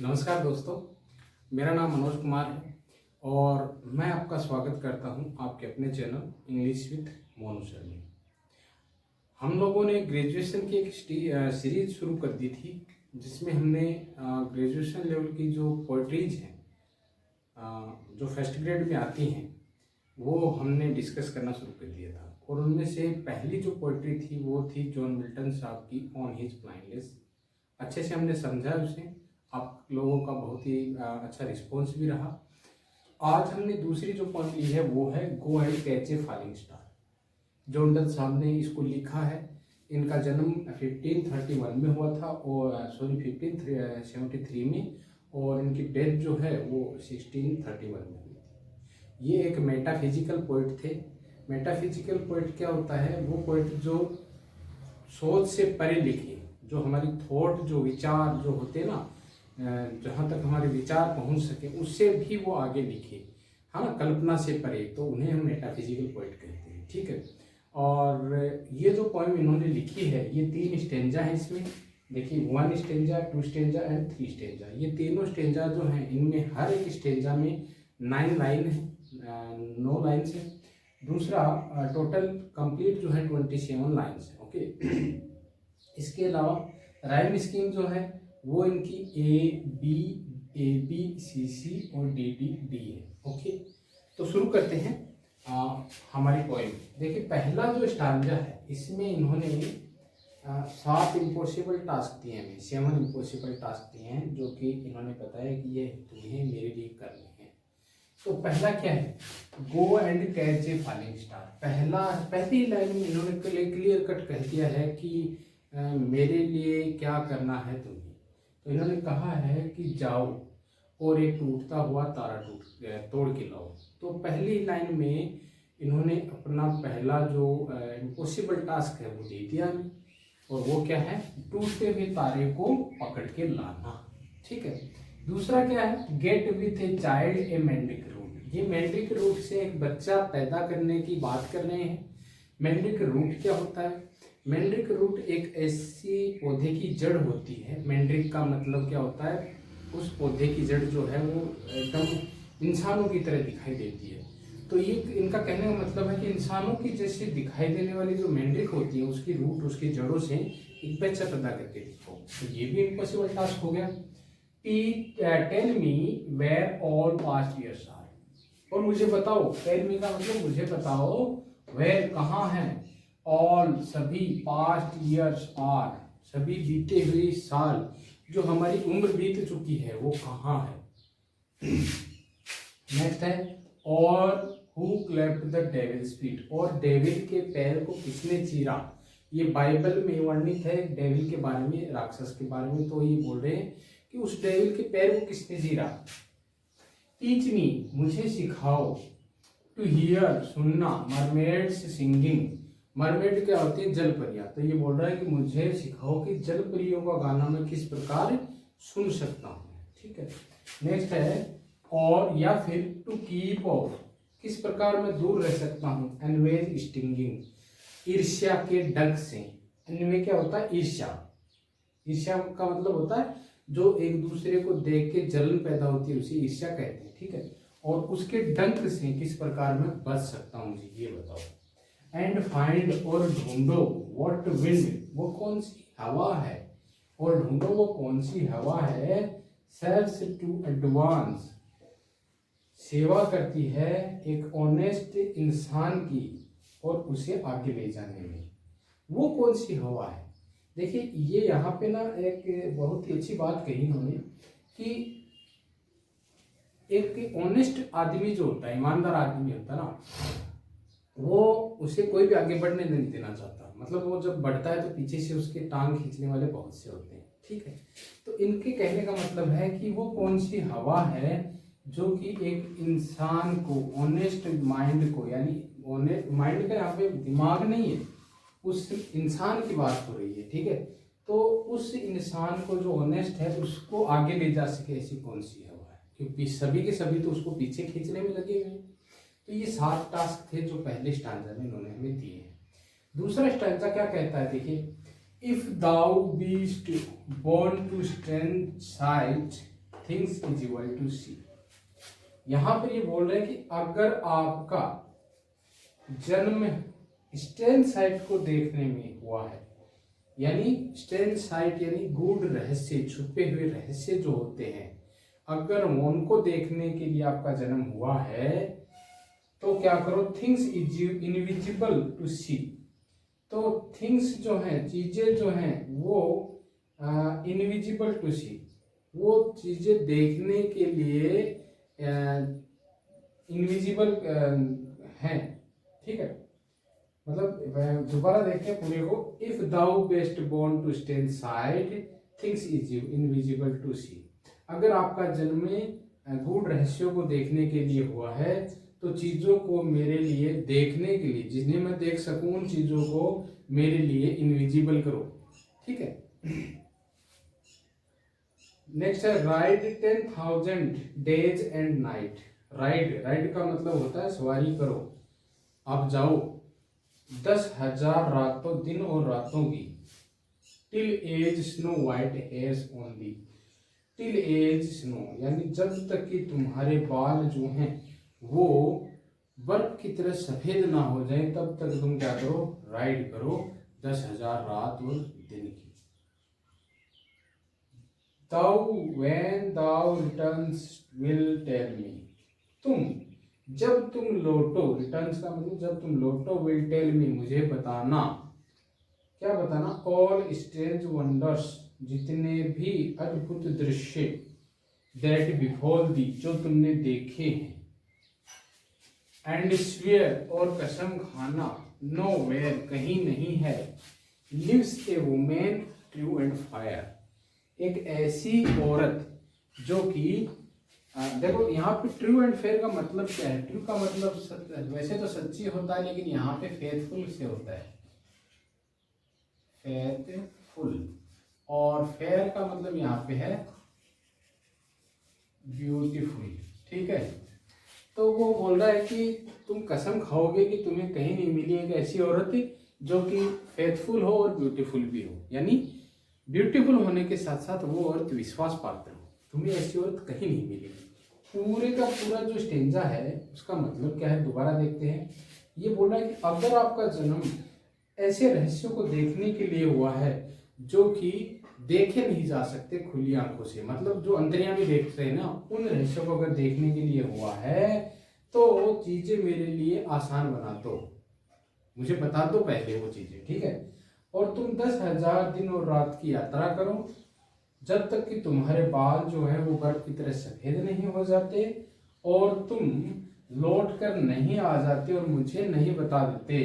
नमस्कार दोस्तों, मेरा नाम मनोज कुमार है और मैं आपका स्वागत करता हूं आपके अपने channel English with Monu sir में। हम लोगों ने ग्रेजुएशन की एक सीरीज शुरू कर दी थी जिसमें हमने ग्रेजुएशन लेवल की जो पोएट्रीज हैं जो फर्स्ट ग्रेड में आती हैं वो हमने डिस्कस करना शुरू कर दिया था। और उनमें से पहली जो पोएट्री थी वो थी जॉन मिल्टन साहब की ऑन हिज ब्लाइंडनेस। अच्छे से हमने समझा उसे, आप लोगों का बहुत ही अच्छा रिस्पॉन्स भी रहा। आज हमने दूसरी जो पॉइंट ली है वो है go and catch a falling star. John Milton साहब ने इसको लिखा है। इनका जन्म 1531 में हुआ था और 1573 में, और इनकी डेथ जो है वो 1631 में हुई थी। ये एक मेटाफिजिकल पोइट थे। मेटाफिजिकल पोइट क्या होता है? वो पोइट जो सोच से परे लिखे, जो हमारी थॉट, जो विचार जो होते हैं ना, जहाँ तक हमारे विचार पहुँच सके उससे भी वो आगे लिखे, है ना, कल्पना से परे, तो उन्हें हम मेटाफिजिकल पोइट कहते हैं। ठीक है। और ये जो पोएम इन्होंने लिखी है ये 3 स्टेंजा है इसमें। देखिए, 1 स्टेंजा, 2 स्टेंजा एंड 3 स्टेंजा। ये तीनों स्टेंजा जो हैं इनमें हर एक स्टेंजा में 9 लाइन है, 9 लाइन्स है। दूसरा टोटल कंप्लीट जो है 27 लाइन्स है। ओके। इसके अलावा राइम स्कीम जो है वो इनकी ए बी सी और डी है। ओके, तो शुरू करते हैं हमारी पोएम। देखिए, पहला जो स्टांजा है इसमें इन्होंने 7 इम्पॉसिबल टास्क दिए हैं, 7 इम्पॉसिबल टास्क दिए हैं जो कि इन्होंने बताया कि ये तुम्हें मेरे लिए करने हैं। तो पहला क्या है? Go and catch a falling star. पहली लाइन में इन्होंने क्लियर कट कह दिया है कि मेरे लिए क्या करना है तुम्हें। तो इन्होंने कहा है कि जाओ और एक टूटता हुआ तारा तोड़ के लाओ। तो पहली लाइन में इन्होंने अपना पहला जो इम्पॉसिबल टास्क है वो दे दिया हमें, और वो क्या है? टूटते हुए तारे को पकड़ के लाना। ठीक है। दूसरा क्या है? Get with a child a mandrake root. ये मैंड्रिक रूट से एक बच्चा पैदा करने की बात कर रहे हैं। मैंड्रिक रूट क्या होता है? मैंड्रिक रूट एक ऐसी पौधे की जड़ होती है। मैंड्रिक का मतलब क्या होता है? उस पौधे की जड़ जो है वो एकदम इंसानों की तरह दिखाई देती है। तो ये इनका कहने का मतलब है कि इंसानों की जैसे दिखाई देने वाली जो मैंड्रिक होती है उसकी रूट, उसकी जड़ों से एक बच्चा पैदा करके दिखाओ। तो ये भी इम्पॉसिबल टास्क हो गया। Tell me where all past years are. और मुझे बताओ, टेल मी का मतलब मुझे बताओ, वेयर कहाँ है, ऑल सभी, पास्ट ईयर्स आर सभी बीते हुए साल, जो हमारी उम्र बीत चुकी है वो कहाँ है। नेक्स्ट है और who cleft the devil's feet. और डेविल के पैर को किसने चीरा। ये बाइबल में वर्णित है डेविल के बारे में, राक्षस के बारे में। तो ये बोल रहे हैं कि उस डेविल के पैर को किसने चीरा। टीच मी मुझे सिखाओ, टू हियर सुनना, मरमेड्स सिंगिंग। मरमेड क्या होती है? जल परियां। तो ये बोल रहा है कि मुझे सिखाओ कि जल परियों का गाना मैं किस प्रकार सुन सकता हूँ। ठीक है। नेक्स्ट है और या फिर टू कीप ऑफ, किस प्रकार मैं दूर रह सकता हूँ, एनवेज स्टिंगिंग, ईर्ष्या के डंक से। एनवे क्या होता है? ईर्ष्या। ईर्ष्या का मतलब होता है जो एक दूसरे को देख के जलन पैदा होती है, उसे ईर्ष्या कहते हैं। ठीक है। और उसके डंक से किस प्रकार मैं बच सकता हूँ, मुझे ये बताओ। एंड फाइंड और ढूंढो, व्हाट विंड, वो कौन सी हवा है, और ढूंढो वो कौन सी हवा है, सर्व्स टू एडवांस, सेवा करती है एक ऑनेस्ट इंसान की और उसे आगे ले जाने में। वो कौन सी हवा है? देखिए, ये यहाँ पे ना एक बहुत ही अच्छी बात कही इन्होंने कि एक ऑनेस्ट आदमी जो होता है, ईमानदार आदमी होता है ना, वो उसे कोई भी आगे बढ़ने नहीं देना चाहता। मतलब वो जब बढ़ता है तो पीछे से उसके टांग खींचने वाले बहुत से होते हैं। ठीक है। तो इनके कहने का मतलब है कि वो कौन सी हवा है जो कि एक इंसान को, ऑनेस्ट माइंड को, यानी ऑनेस्ट माइंड का यहाँ पे दिमाग नहीं है, उस इंसान की बात हो रही है। ठीक है। तो उस इंसान को जो ऑनेस्ट है उसको आगे ले जा सके, ऐसी कौन सी हवा है, क्योंकि सभी के सभी तो उसको पीछे खींचने में लगे हुए हैं। तो ये 7 टास्क थे जो पहले स्टांजा में इन्होंने हमें दिए हैं। दूसरा स्टांजा क्या कहता है? देखिए, if thou beest born to strange sights things is equal to see. यहां पर ये बोल रहे हैं कि अगर आपका जन्म स्ट्रेंथ साइट को देखने में हुआ है, यानी स्ट्रेंथ साइट यानी गूढ़ रहस्य, छुपे हुए रहस्य जो होते हैं, अगर उनको देखने के लिए आपका जन्म हुआ है तो क्या करो, थिंग्स इज इनविजिबल टू सी। तो थिंग्स जो हैं, चीजें जो हैं वो इनविजिबल टू सी, वो चीजें देखने के लिए इनविजिबल हैं। ठीक है, मतलब दोबारा देखते हैं पूरे को। If thou best born to strange sights things is invisible to see. अगर आपका जन्म गूढ़ रहस्यों को देखने के लिए हुआ है तो चीजों को मेरे लिए देखने के लिए, जिन्हें मैं देख सकूं, उन चीजों को मेरे लिए इनविजिबल करो। ठीक है, नेक्स्ट है ride 10,000 days and night. Ride का मतलब होता है सवारी करो। आप जाओ 10,000 रातों, दिन और रातों की। Till as snow white hairs only. Till as snow यानी जब तक कि तुम्हारे बाल जो हैं वो बर्फ की तरह सफेद ना हो जाए तब तक तुम क्या करो, राइड करो 10,000 रात और दिन की। Thou when thou returns will tell me। तुम जब तुम लौटो, रिटर्न्स का मतलब जब तुम लौटो, will tell me मुझे बताना। क्या बताना? all strange wonders जितने भी अद्भुत दृश्य, that befall thee जो तुमने देखे हैं, and swear और कसम खाना, nowhere कहीं नहीं है, lives a woman true and fair एक ऐसी औरत जो कि देखो यहाँ पे ट्रू एंड फेयर का मतलब क्या है? ट्रू का मतलब वैसे तो सच्ची होता है, लेकिन यहाँ पे फेथफुल से होता है, फेथफुल। और फेयर का मतलब यहाँ पे है ब्यूटीफुल। ठीक है, तो वो बोल रहा है कि तुम कसम खाओगे कि तुम्हें कहीं नहीं मिली एक ऐसी औरत जो कि फेथफुल हो और ब्यूटीफुल भी हो, यानी ब्यूटीफुल होने के साथ साथ वो औरत विश्वास पात्र हो। तुम्हें ऐसी औरत कहीं नहीं मिलेगी। पूरे का पूरा जो स्टेंजा है उसका मतलब क्या है, दोबारा देखते हैं। ये बोल रहा है कि अगर आपका जन्म ऐसे रहस्यों को देखने के लिए हुआ है जो कि देखे नहीं जा सकते खुली आंखों से, मतलब जो अंतर्यामी देख रहे हैं ना, उन रहस्यों को अगर देखने के लिए हुआ है तो वो चीजें मेरे लिए आसान बना दो, मुझे बता दो पहले वो चीजें। ठीक है, और तुम 10,000 दिन और रात की यात्रा करो जब तक कि तुम्हारे बाल जो है वो बर्फ की तरह सफेद नहीं हो जाते और तुम लौट कर नहीं आ जाते और मुझे नहीं बता देते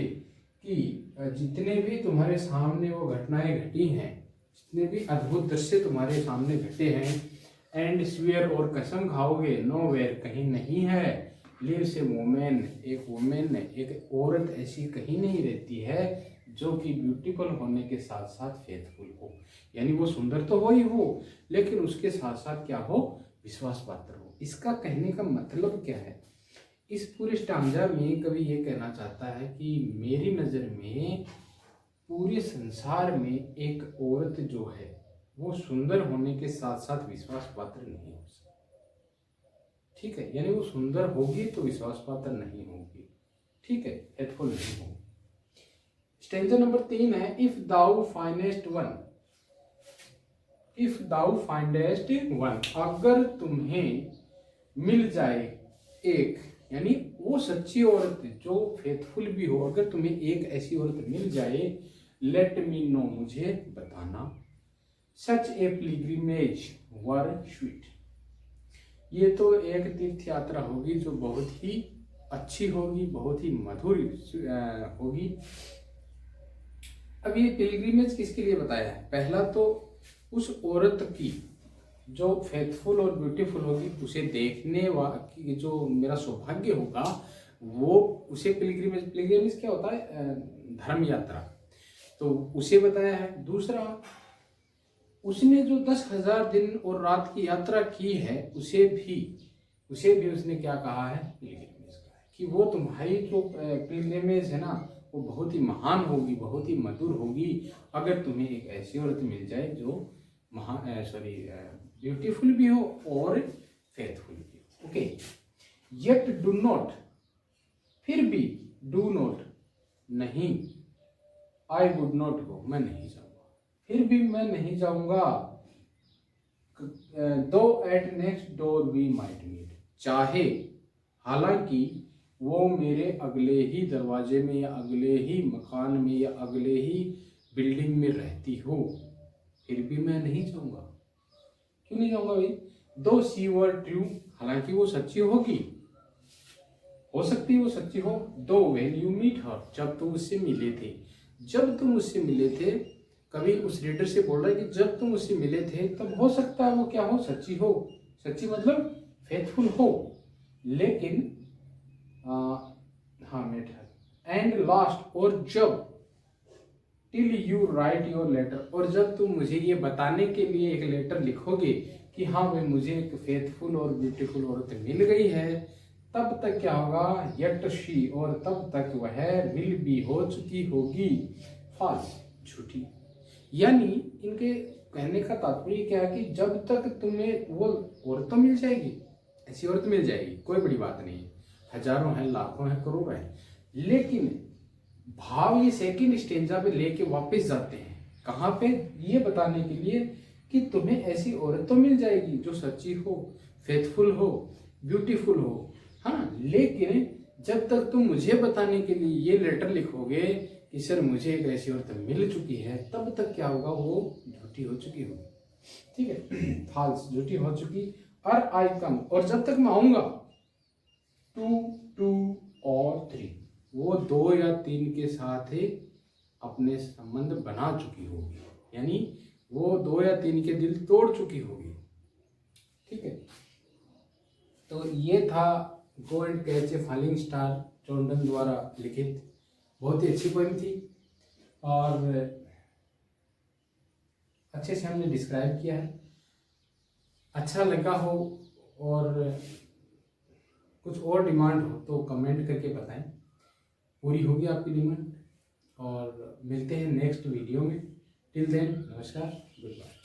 कि जितने भी तुम्हारे सामने वो घटनाएं घटी हैं, जितने भी अद्भुत दृश्य तुम्हारे सामने घटे हैं, एंड स्वेयर और कसम खाओगे, नो वेयर कहीं नहीं है, लिव से वुमेन एक वुमेन एक औरत ऐसी कहीं नहीं रहती है जो कि ब्यूटीफुल होने के साथ साथ फेथफुल हो, यानी वो सुंदर तो हो ही हो लेकिन उसके साथ साथ क्या हो, विश्वास पात्र हो। इसका कहने का मतलब क्या है? इस पूरे स्टांजा में कवि ये कहना चाहता है कि मेरी नज़र में पूरे संसार में एक औरत जो है वो सुंदर होने के साथ साथ विश्वास पात्र नहीं हो सकती। ठीक है, यानी वो सुंदर होगी तो विश्वास पात्र नहीं होगी। ठीक है, फेथफुल नहीं होगी। स्टेंजा नंबर 3 है if thou findest one. If thou findest one, अगर तुम्हें मिल जाए एक, यानी वो सच्ची औरत जो फेथफुल भी हो, अगर तुम्हें एक ऐसी औरत मिल जाए, लेट मी नो मुझे बताना, सच ए पिलग्रिमेज वर स्वीट, ये तो एक तीर्थ यात्रा होगी जो बहुत ही अच्छी होगी, बहुत ही मधुर होगी। अब ये पिलग्रिमेज किसके लिए बताया है? पहला तो उस औरत की जो फेथफुल और ब्यूटीफुल होगी उसे देखने वाली जो मेरा सौभाग्य होगा वो उसे पिलग्रिमेज, पिलग्रिमेज क्या होता है? धर्म यात्रा, तो उसे बताया है। दूसरा, उसने जो 10,000 दिन और रात की यात्रा की है उसे भी उसने क्या कहा है? पिलग्रिमेज कहा है कि वो तुम्हारी जो पिलग्रिमेज है ना वो बहुत ही महान होगी, बहुत ही मधुर होगी अगर तुम्हें एक ऐसी औरत मिल जाए जो ब्यूटीफुल भी हो और फेथफुल भी हो। ओके, येट डू नॉट, फिर भी, डू नॉट नहीं, आई वुड नॉट गो, मैं नहीं जाऊंगा, फिर भी मैं नहीं जाऊंगा, though at next door we might meet, चाहे हालांकि वो मेरे अगले ही दरवाजे में या अगले ही मकान में या अगले ही बिल्डिंग में रहती हो, फिर भी मैं नहीं जाऊंगा। क्यों नहीं जाऊंगा भाई? दो शी वर ट्रू, हालांकि वो सच्ची होगी, हो सकती है वो सच्ची हो। दो व्हेन यू मीट हर, जब तुम उससे मिले थे, जब तुम उससे मिले थे, कभी उस रीडर से बोल रहा है कि जब तुम उससे मिले थे तब हो सकता है वो क्या हो, सच्ची हो, सच्ची मतलब फेथफुल हो। लेकिन हाँ मेट है। एंड लास्ट, और जब, till you write your letter, और जब तुम मुझे ये बताने के लिए एक लेटर लिखोगे कि हाँ भाई मुझे एक फेथफुल और ब्यूटीफुल औरत मिल गई है, तब तक क्या होगा, यट शी, और तब तक वह विल बी, हो चुकी होगी, फॉल्स, झूठी। यानी इनके कहने का तात्पर्य क्या है कि जब तक तुम्हें वो औरत तो मिल जाएगी, ऐसी औरत मिल जाएगी, कोई बड़ी बात नहीं है, हजारों हैं, लाखों हैं, करोड़ों हैं, लेकिन भाव ये सेकंड स्टेंजा पे लेके वापस जाते हैं, कहाँ पे, ये बताने के लिए कि तुम्हें ऐसी औरत तो मिल जाएगी जो सच्ची हो, फेथफुल हो, ब्यूटीफुल हो, हाँ, लेकिन जब तक तुम मुझे बताने के लिए ये लेटर लिखोगे कि सर मुझे एक ऐसी औरत मिल चुकी है, तब तक क्या होगा, वो झूठी हो चुकी होगी। ठीक है, फॉल्स, झूठी हो चुकी। और आई कम, और जब तक मैं आऊंगा, टू, टू और थ्री, वो 2 या 3 के साथ ही अपने संबंध बना चुकी होगी, यानी वो 2 या 3 के दिल तोड़ चुकी होगी। ठीक है, तो ये था go and catch a falling star, Jordan द्वारा लिखित, बहुत ही अच्छी पोएम थी और अच्छे से हमने डिस्क्राइब किया है। अच्छा लगा हो और कुछ और डिमांड हो तो कमेंट करके बताएं, पूरी होगी आपकी डिमांड। और मिलते हैं नेक्स्ट वीडियो में। टिल देन, नमस्कार, गुड बाय।